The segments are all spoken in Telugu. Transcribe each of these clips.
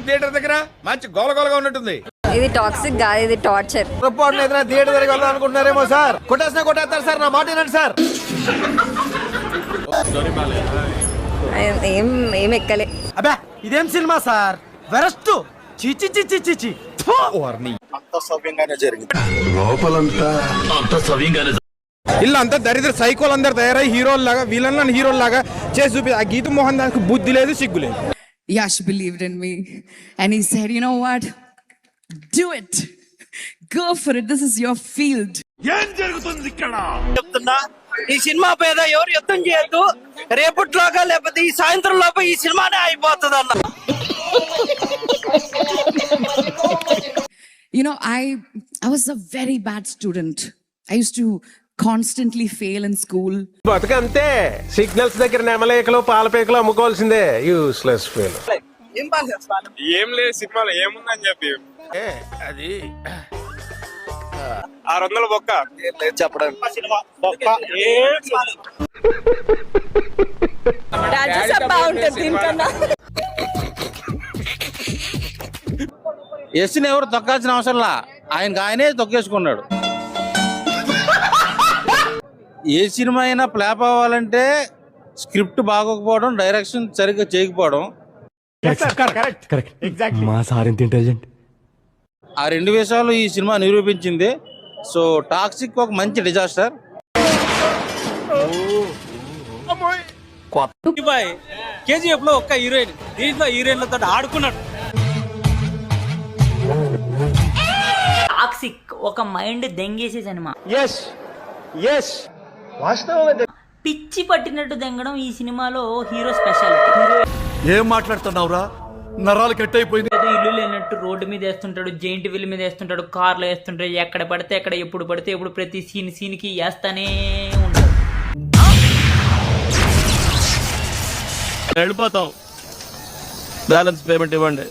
థియేటర్ దగ్గర మంచి గోలగోలగా ఉన్నట్టుంది. ఇది టాక్సిక్ కాదు, ఇది టార్చర్. థియేటర్ దగ్గర వెళ్దాం అనుకుంటున్నారేమో సార్. కొట్టేస్తారు సార్, నా మాట వినండి సార్. ఏం ఎక్కలే. అబ్బా ఇదేం సినిమా సార్, వెరస్ట్. చిచి చిచి చిచి. అంత సవ్యంగానే జరిగింది. లోపలంతా అంత సవ్యంగానే. ఇల్లు అంతా దరిద్ర సైకోలు అందరు తయారై హీరోల్లాగా విలన్లను హీరోల్లాగా చేసి చూపి ఆ గీత మోహన్ దానికి బుద్ధి లేదు, సిగ్గు లేదు. Yash believed in me and he said, you know what, do it, go for it, this is your field. ఏం జరుగుతుంది ఇక్కడ? చెప్తున్నా, ఈ సినిమా పేద ఎవరు యుద్ధం చేయొద్దు. రేపటిలోగా లేకపోతే ఈ సాయంత్రం లోపల ఈ సినిమానే అయిపోతుంది అన్న. You know, I was a very bad student. I used to constantly fail in school. బతుకంతే, సిగ్నల్స్ దగ్గర నెమలేకలు పాలపేకలు అమ్ముకోవాల్సిందే. Useless fail. ఏం లేదు సినిమాలో ఏముందని చెప్పి అది 600 బొక్క లేదు చెప్పడానికి. ఎస్సీని ఎవరు తొక్కాల్సిన అవసరంలా, ఆయనే తొక్కేసుకున్నాడు. ఏ సినిమా అయినా ఫ్లాప్ అవ్వాలంటే స్క్రిప్ట్ బాగోకపోవడం, డైరెక్షన్ సరిగ్గా చేయకపోవడం. మా సార్ ఎంత ఇంటెలిజెంట్. ఆ 2 విషయాలు ఈ సినిమా నిరూపించింది. సో టాక్సిక్ ఒక మంచి డిజాస్టర్. కేజీఎఫ్ లో ఒక్క హీరోయిన్, దీంట్లో హీరోయిన్లతో ఆడుకున్నాడు. టాక్సిక్ ఒక మైండ్ దెంగేసే సినిమా. పిచ్చి పట్టినట్టు దెంగడం ఈ సినిమాలో హీరో స్పెషాలిటీ. ఏం మాట్లాడుతున్నావురా, నరాలు కట్ అయిపోయింది. ఇల్లు లేనట్టు రోడ్డు మీద వేస్తుంటాడు, జైంట్ వీల్ మీద వేస్తుంటాడు, కార్లో వేస్తుంటాడు, ఎక్కడ పడితే ఎక్కడ, ఎప్పుడు పడితే ఎప్పుడు, ప్రతి సీన్ కి వేస్తానే ఉంటాడు. వెళ్ళిపోతాం, బ్యాలెన్స్ పేమెంట్ ఇవ్వండి.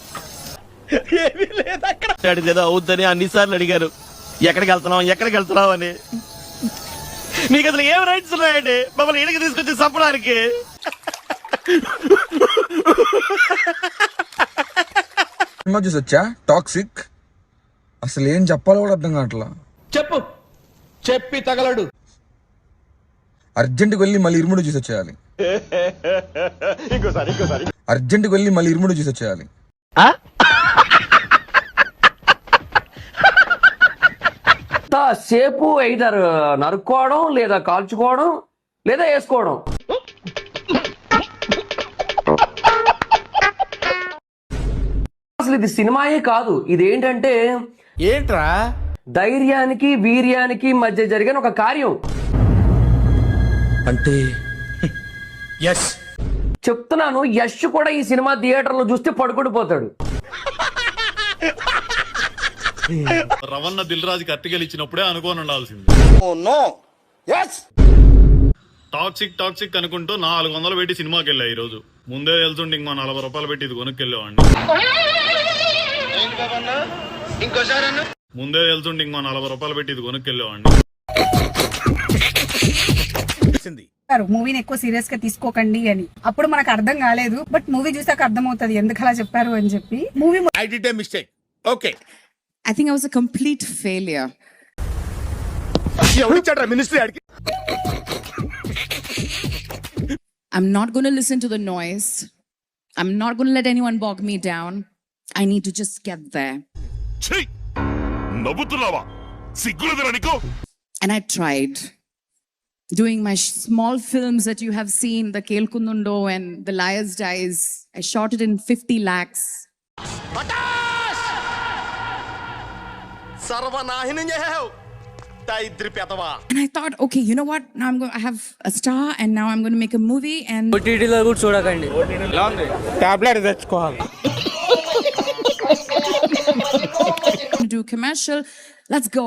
ఏదో అవుద్దని అన్నిసార్లు అడిగారు, ఎక్కడికి వెళ్తున్నావు అని. మీకు అసలు ఏం రైట్స్ ఉన్నాయండి మమ్మల్ని ఇంటికి తీసుకొచ్చి చంపడానికి? సినిమా చూసి వచ్చా టాక్సిక్, అసలు ఏం చెప్పాలో కూడా అర్థం కావట్లా. చెప్పి తగలడు. అర్జెంట్కి వెళ్ళి మళ్ళీ ఇరుముడు చూసి వచ్చేయాలి. అర్జెంట్కి వెళ్ళి మళ్ళీ ఇరుముడు చూసి వచ్చేయాలి. సేపు ఐదర్ నరుక్కోవడం, లేదా కాల్చుకోవడం, లేదా వేసుకోవడం. అసలు ఇది సినిమాయే కాదు, ఇదేంటంటే ఏంట్రా ధైర్యానికి వీర్యానికి మధ్య జరిగిన ఒక కార్యం. అంటే ఎస్ చెప్తున్నాను, యశ్ కూడా ఈ సినిమా థియేటర్ లో చూస్తే పడుకుండిపోతాడు. రవణ దిల్ రాజుకి అట్టిగలిచ్చినప్పుడే అనుకోని ఉండాల్సింది. టాక్సిక్ అనుకుంటూ 400 పెట్టి సినిమాకి వెళ్ళా. ఈ రోజు ముందే వెళ్తుంటే ఇంకో 40 రూపాయలు పెట్టి ఇది కొనుక్కెళ్ళేవాడిని. ముందే వెళ్తుంటే ఇంకో 40 రూపాయలు పెట్టి ఇది కొనుక్కెళ్ళేవాడిని. మూవీని ఎక్కువ సీరియస్ గా తీసుకోకండి అని అప్పుడు మనకు అర్థం కాలేదు, బట్ మూవీ చూసాక అర్థం అవుతుంది ఎందుకు అలా చెప్పారు అని చెప్పి. Movie I did a mistake. Okay, I think I was a complete failure. ఎవరిచ్చాడ్రా మినిస్ట్రీ ఆడికి? I'm not going to listen to the noise. I'm not going to let anyone bog me down. I need to just get there. నవ్వుతున్నావా? సిగ్గులేదురా నీకు? And I tried. Doing my small films that you have seen, the Kelkundundo and The Liar's Dies, I shot it in 50 lakhs. And I thought, okay, you know what? Now I have a star, and now I'm going to make a movie. And OTT-లో కూడా చూడకండి, టాబ్లెట్ తెచ్చుకోవాలి. do commercial. Let's go.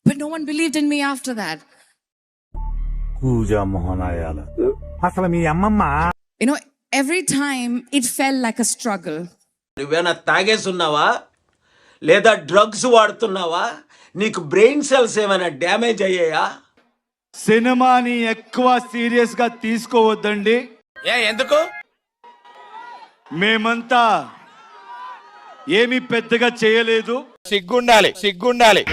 But no one believed in me after that. You know, every time it felt like a struggle. నువ్వేనా తాగేసున్నావా లేదా డ్రగ్స్ వాడుతున్నావా? నీకు బ్రెయిన్ సెల్స్ ఏమైనా డ్యామేజ్ అయ్యాయా? సినిమాని ఎక్కువ సీరియస్ గా తీసుకోవద్దండి. ఎందుకు? మేమంతా ఏమీ పెద్దగా చేయలేదు. సిగ్గుండాలి